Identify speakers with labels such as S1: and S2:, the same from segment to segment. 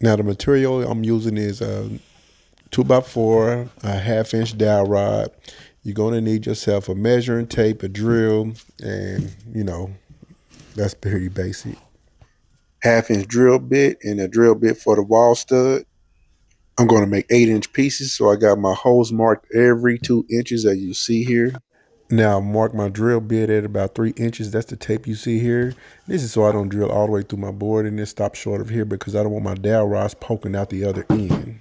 S1: Now the material I'm using is a 2x4, a half-inch dowel rod. You're gonna need yourself a measuring tape, a drill, and that's pretty basic. Half-inch drill bit and a drill bit for the wall stud. I'm gonna make 8-inch pieces, so I got my holes marked every 2 inches that you see here. Now mark my drill bit at about 3 inches. That's the tape you see here. This is so I don't drill all the way through my board and then stop short of here because I don't want my dowel rods poking out the other end.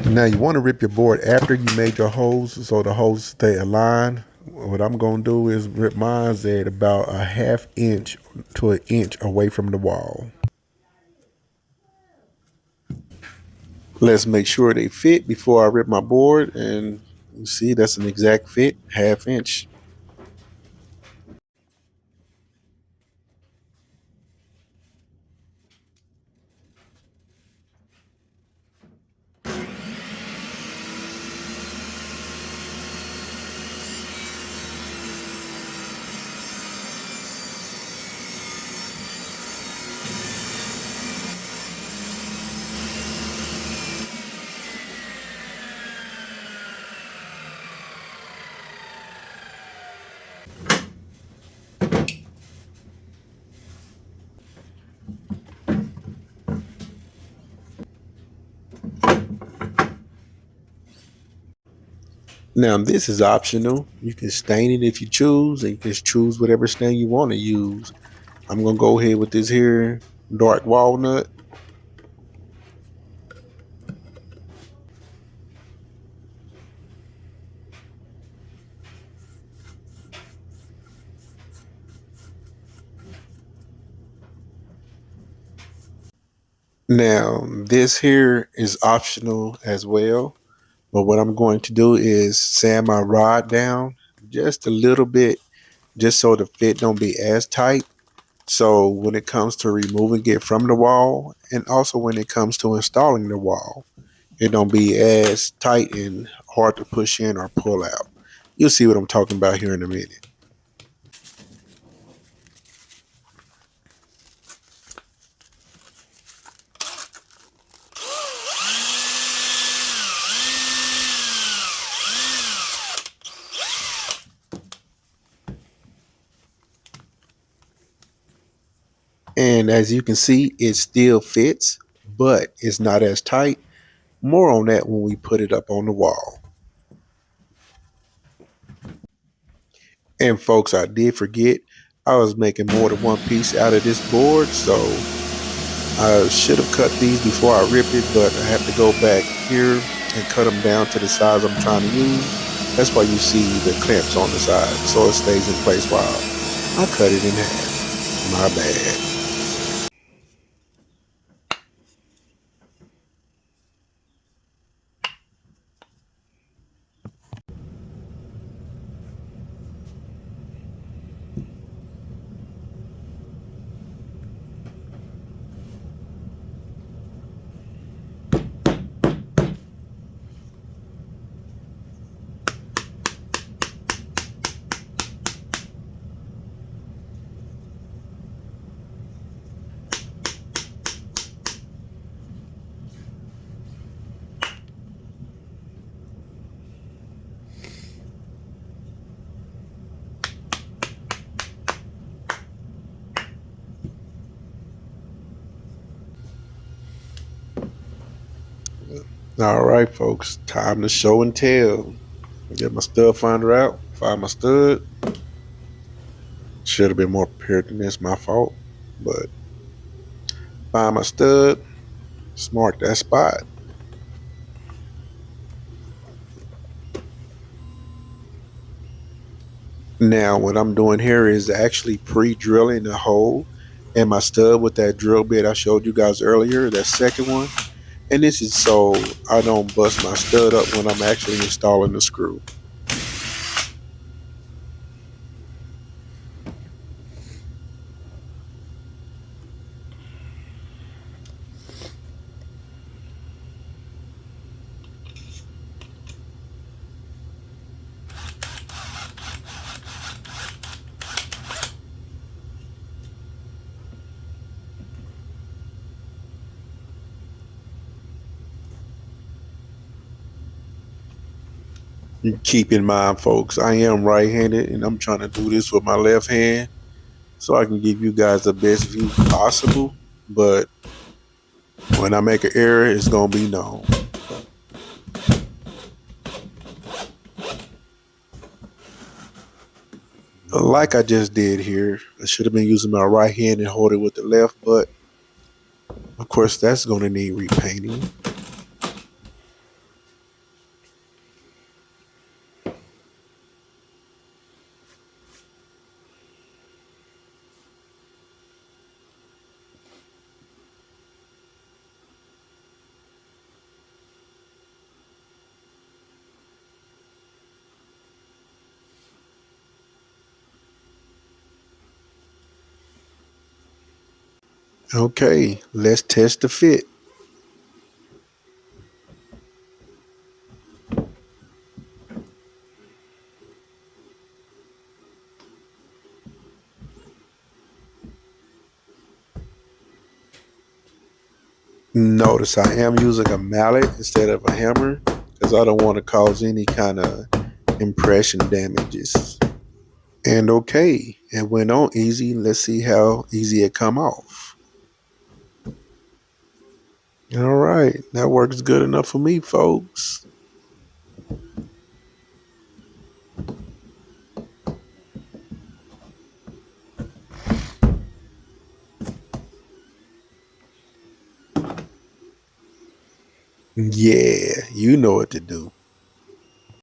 S1: Now you want to rip your board after you made your holes so the holes stay aligned. What I'm going to do is rip mine at about a ½ inch to an inch away from the wall. Let's make sure they fit before I rip my board, and you see that's an exact fit, ½ inch. Now this is optional. You can stain it if you choose, and you can choose whatever stain you want to use. I'm gonna go ahead with this here dark walnut. Now this here is optional as well, but what I'm going to do is sand my rod down just a little bit, just so the fit don't be as tight. So when it comes to removing it from the wall, and also when it comes to installing the wall, it don't be as tight and hard to push in or pull out. You'll see what I'm talking about here in a minute. And as you can see, it still fits, but it's not as tight. More on that when we put it up on the wall. And folks, I did forget, I was making more than one piece out of this board, so I should have cut these before I ripped it, but I have to go back here and cut them down to the size I'm trying to use. That's why you see the clamps on the side, so it stays in place while I cut it in half. My bad. All right, folks, time to show and tell. Get my stud finder out, find my stud. Should have been more prepared than this, my fault. But find my stud, mark that spot. Now what I'm doing here is actually pre-drilling the hole in my stud with that drill bit I showed you guys earlier, that second one. And this is so I don't bust my stud up when I'm actually installing the screw. You keep in mind, folks, I am right-handed and I'm trying to do this with my left hand so I can give you guys the best view possible. But when I make an error, it's gonna be known. Like I just did here, I should have been using my right hand and hold it with the left, but of course that's gonna need repainting. Okay, let's test the fit. Notice I am using a mallet instead of a hammer because I don't want to cause any kind of impression damages. And okay, it went on easy. Let's see how easy it come off. All right, that works good enough for me, folks. Yeah, you know what to do.